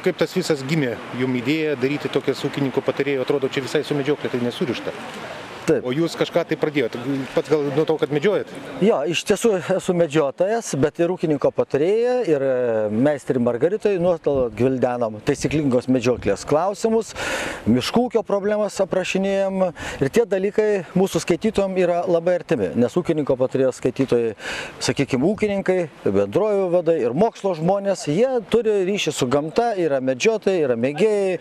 kaip tas visas gimė jum idėja daryti tokias ūkininko patarėjo, atrodo, čia visai su medžioklė tai nesurišta. Taip. O jūs kažką tai pradėjot, pats gal nuo to, kad medžiojat? Jo, iš tiesų esu medžiotojas, bet ir ūkininko patarėja, ir meistrį Margaritai nuolat gvildenam taisyklingos medžioklės klausimus, miškų ūkio problemas aprašinėjom ir tie dalykai mūsų skaitytojams yra labai artimi, nes ūkininko patarėjo skaitytojai, sakykime, ūkininkai, bendrovių vadai ir mokslo žmonės, jie turi ryšį su gamta, yra medžiotojai, yra mėgėjai,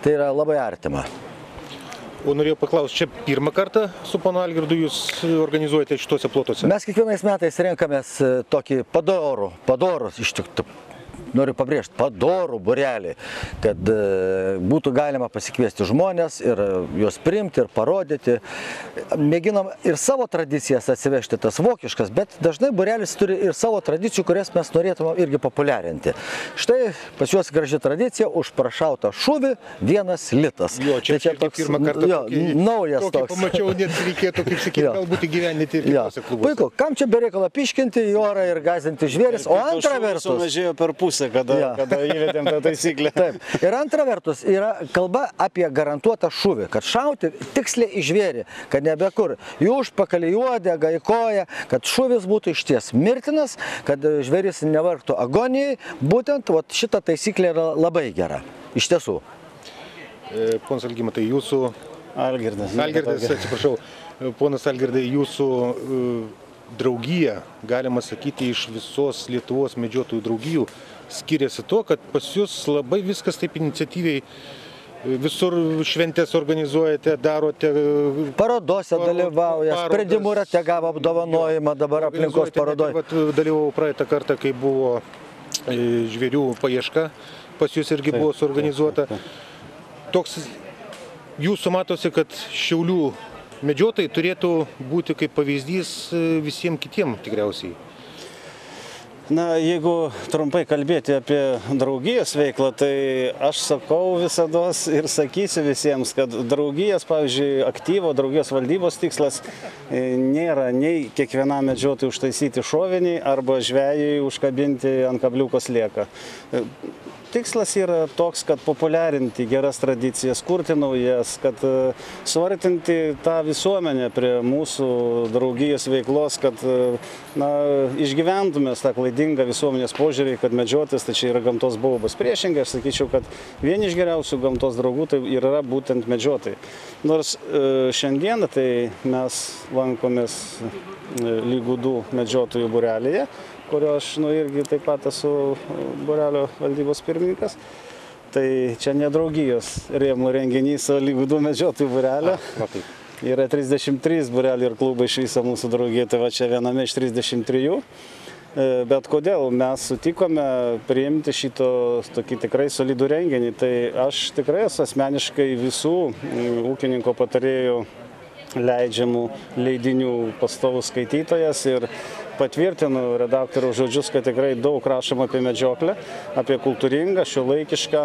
tai yra labai artima. O norėjau paklausti, čia pirmą kartą su ponu Algirdu jūs organizuojate šituose plotuose? Mes kiekvienais metais renkamės tokį padorų, iš tikrųjų, noriu pabrėžti, padorų būrelį, kad būtų galima pasikviesti žmonės ir juos priimti ir parodyti. Mėginam ir savo tradicijas atsivežti, tas vokiškas, bet dažnai būrelis turi ir savo tradicijų, kurias mes norėtume irgi populiarinti. Štai pas juos graži tradicija, už prašautą šūvį 1 litas. Jo, čia toks, pirmą kartą naujas toks. Pamačiau, net reikėtų, kaip sakyti, galbūt įgyvendinti ir kitose klubuose. Puiku, kam čia bereikalo piškinti į orą ir gąsdinti žvėris, o antra vertus... Sumažėjo per pusę, kada įvedėm tą taisyklę. Taip. Ir antra vertus yra kalba apie garantuotą šūvį, kad šauti tiksliai į žvėrį, kad nebekur į užpakalį, į uodegą, į koją, kad šūvis būtų išties mirtinas, kad žvėris nevargtų agonijai. Būtent šita taisyklė yra labai gera, iš tiesų. Ponas Algimantai, jūsų... Algirdas, atsiprašau. Ponas Algirdai, jūsų draugija, galima sakyti, iš visos Lietuvos medžiotojų draugijų, skiriasi to, kad pas jūs labai viskas taip iniciatyviai, visur šventės organizuojate, darote... Parodose dalyvauja, sprendimų rate gavo apdovanojimą dabar aplinkos parodoje. Dalyvavau praeitą kartą, kai buvo žvėrių paieška, pas jūs irgi buvo suorganizuota. Toks jūsų matosi, kad Šiaulių medžiotojai turėtų būti kaip pavyzdys visiems kitiem tikriausiai. Na, jeigu trumpai kalbėti apie draugijos veiklą, tai aš sakau visados ir sakysiu visiems, kad draugijos, pavyzdžiui, aktyvo draugijos valdybos tikslas nėra nei kiekvienam medžiotojui užtaisyti šovinį arba žvejui užkabinti ant kabliuko slieką. Tikslas yra toks, kad populiarinti geras tradicijas, kurti naujas, kad suartinti tą visuomenę prie mūsų draugijos veiklos, kad išgyventume tą klaidingą visuomenės požiūrį, kad medžiotis tai čia yra gamtos baubas. Priešingai, aš sakyčiau, kad vieni iš geriausių gamtos draugų tai yra būtent medžiotojai. Nors šiandieną tai mes lankomės Lygudų medžiotojų būrelėje, kurio aš irgi taip pat esu būrelio valdybos pirmininkas. Tai čia ne draugijos rėmų renginys, o Lygudų medžiotojų būrelio. Yra 33 būreliai ir klubai iš viso mūsų draugijai, tai va čia viename iš 33. Bet kodėl mes sutikome priimti šito tokį tikrai solidų renginį, tai aš tikrai esu asmeniškai visų ūkininko patarėjų leidžiamų leidinių pastovus skaitytojas ir patvirtinu redaktoriaus žodžius, kad tikrai daug rašoma apie medžioklę, apie kultūringą, šiuolaikišką,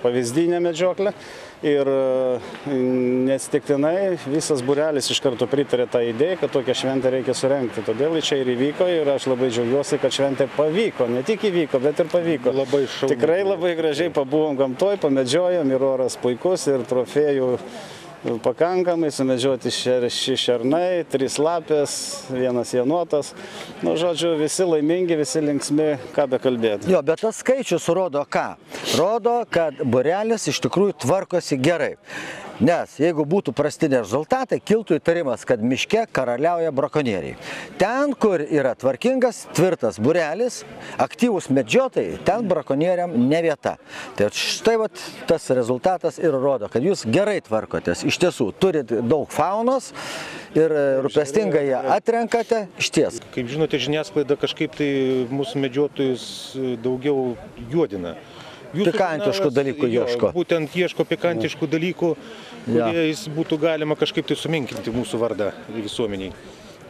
pavyzdinę medžioklę. Ir neatsitiktinai visas būrelis iš karto pritarė tą idėją, kad tokią šventę reikia surengti. Todėl čia ir įvyko ir aš labai džiaugiuosi, kad šventė pavyko. Ne tik įvyko, bet ir pavyko. Tikrai labai gražiai pabuvom gamtoj, pamedžiojom ir oras puikus ir trofėjų pakankamai, sumedžioti 6 šernai, 3 lapės, 1 jenuotas. Nu, žodžiu, visi laimingi, visi linksmi, ką be kalbėti. Jo, bet tas skaičius rodo ką? Rodo, kad būrelis iš tikrųjų tvarkosi gerai. Nes jeigu būtų prasti rezultatai, kiltų įtarimas, kad miške karaliauja brakonieriai. Ten, kur yra tvarkingas, tvirtas būrelis, aktyvūs medžiotojai, ten brakonieriam ne vieta. Tai štai tas rezultatas ir rodo, kad jūs gerai tvarkotės. Iš tiesų, turit daug faunos ir rūpestingai ją atrenkate išties. Kaip žinote, žiniasklaida kažkaip tai mūsų medžiotojus daugiau juodina. Pikantiškų dalykų ieško. Būtent ieško pikantiškų dalykų, kuriais būtų galima kažkaip tai sumenkinti mūsų vardą visuomeniai.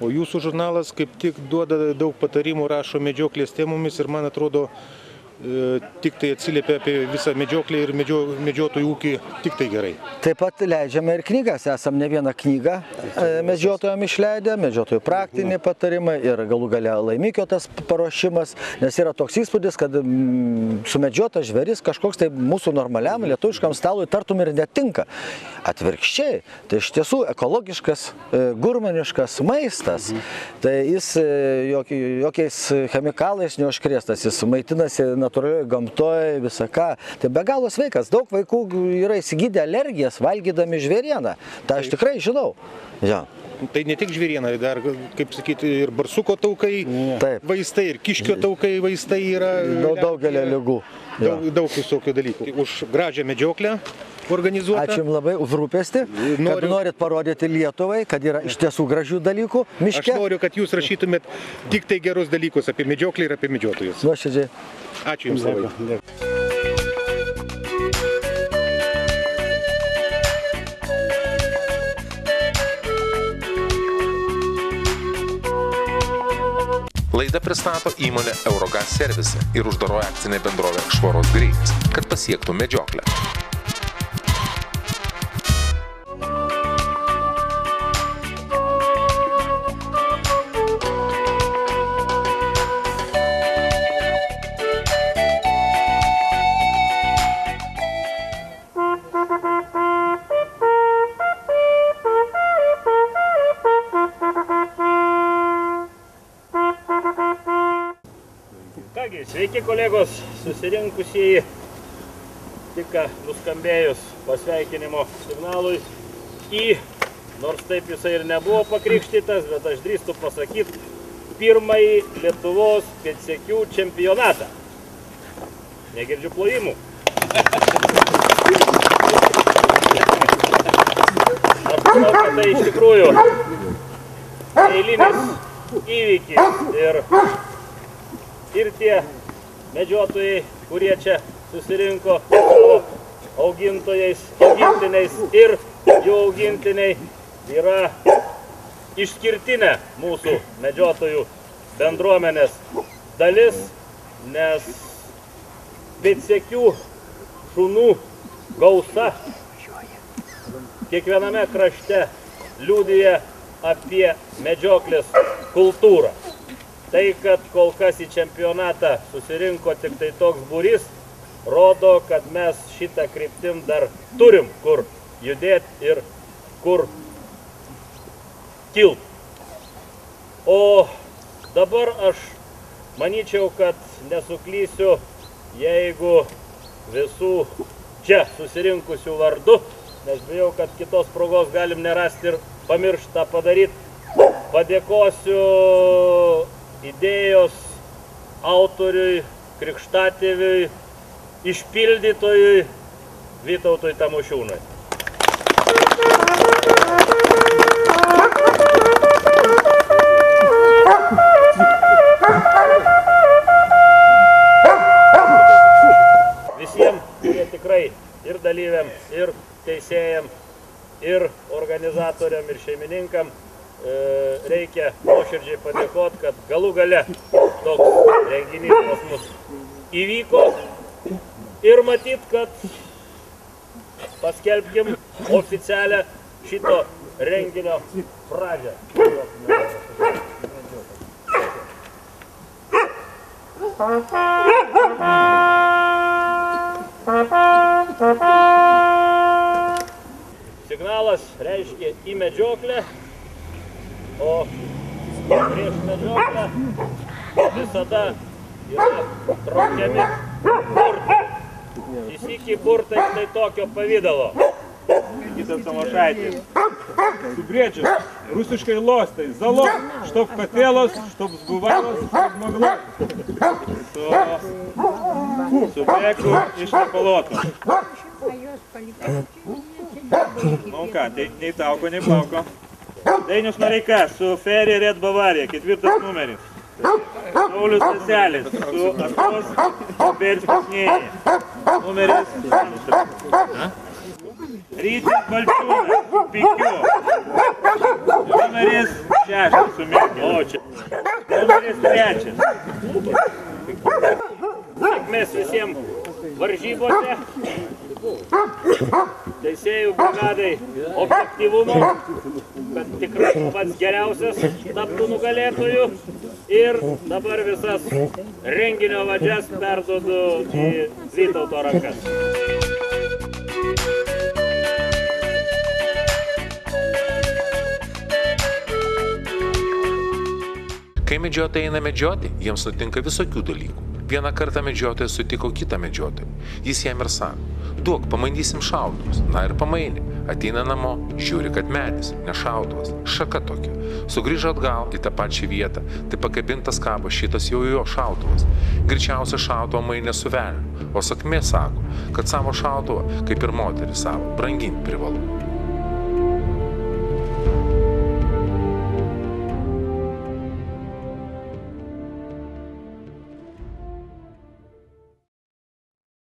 O jūsų žurnalas kaip tik duoda daug patarimų, rašo medžioklės temomis ir man atrodo tik tai atsiliepia apie visą medžioklę ir medžiotojų ūkį tik tai gerai. Taip pat leidžiame ir knygas, esam ne vieną knygą medžiotojams išleidę, medžiotojų praktiniai patarimai ir galų gale laimikio tas paruošimas, nes yra toks įspūdis, kad sumedžiotas žvėris kažkoks tai mūsų normaliam lietuviškam stalui tartum ir netinka. Atvirkščiai, tai iš tiesų ekologiškas, gurmaniškas maistas, tai jis jokiais chemikalais neužkrėstas, jis maitinasi natūralioje gamtoje, visą ką. Tai be galo sveikas. Daug vaikų yra įsigydę alergijas valgydami žvėrieną. Tai aš tikrai žinau. Ja. Tai ne tik žvėriena, dar, kaip sakyti, ir barsuko taukai, vaistai, ir kiškio taukai vaistai yra. Daugelio ligų. Daug visokių dalykų. Už gražią medžioklę organizuotą. Ačiū jums labai už rūpestį, kad norit parodyti Lietuvai, kad yra iš tiesų gražių dalykų miške. Aš noriu, kad jūs rašytumėt tik tai gerus dalykus apie medžioklę ir apie medžiotojus. Nuoširdžiai. Ačiū jums labai. Laidą pristato įmonė Eurogas Service ir uždaroji akcinė bendrovė Švaros Greitis, kad pasiektų medžioklę. Kągi, sveiki kolegos, susirinkusieji, tik nuskambėjus pasveikinimo signalui nors taip jisai ir nebuvo pakrikštytas, bet aš drįstu pasakyti, pirmąjį Lietuvos pėdsekių čempionatą. Negirdžiu plojimų. Aš manau, kad tai iš tikrųjų eilinis įvykis ir tie medžiotojai, kurie čia susirinko su augintojais, augintiniais ir jų augintiniai yra išskirtinė mūsų medžiotojų bendruomenės dalis, nes pėdsekių šunų gausa kiekviename krašte liudija apie medžioklės kultūrą. Tai, kad kol kas į čempionatą susirinko tik tai toks būrys, rodo, kad mes šitą kryptim dar turim kur judėti ir kur kilt. O dabar aš manyčiau, kad nesuklysiu, jeigu visų čia susirinkusių vardu, nes bijau, kad kitos progos galim nerasti ir pamirštą padaryti, padėkosiu idėjos autoriui, krikštatėviui, išpildytojui Vytautui Tamošiūnui. Visiems, kurie tikrai ir dalyviam, ir teisėjam, ir organizatoriam, ir šeimininkam reikia nuoširdžiai padėkoti, kad galų gale toks renginys pas mus įvyko ir matyt, kad paskelbkim oficialią šito renginio pradžią. Signalas reiškia į medžioklę, o prieš medžioklę visada yra traukiami burtai. Įsykį burtai tai tokio pavydalo. Kitas Tamošaitis. Subriedžius, rusiškai lostai, zalo, štop katėlos, štop zbuvalos, štop maglos. Su beku iš nepaloto. Nu ką, nei tauko, nei plauko. Dainius Noreika su Ferry Red Bavaria, 4 numeris. Saulius Seselis su Akos Berskisnėje, numeris 2. Rytis Balčiūnas su Pikiu, numeris 6 su Mirkiu. Numeris 3. sėkmės visiems varžybose. Teisėjų brigadai objektyvumo, kad tikrai pats geriausias taptų nugalėtojų. Ir dabar visas renginio vadžias perduodu į Vytauto rankas. Kai medžiotojai eina medžioti, jiems nutinka visokių dalykų. Vieną kartą medžiotojas sutiko kitą medžiotoją. Jis jam ir sako, duok, pamandysim šautuvus. Na ir pamainė. Ateina namo, žiūri, kad medis, ne šautuvas, šaka tokia. Sugrįžo atgal į tą pačią vietą, tai pakabintas kabo, šitas jau jo šautuvas. Greičiausia šautuvą mainė su velniu, o sakmė sako, kad savo šautuvą, kaip ir moterį savo, branginti privalu.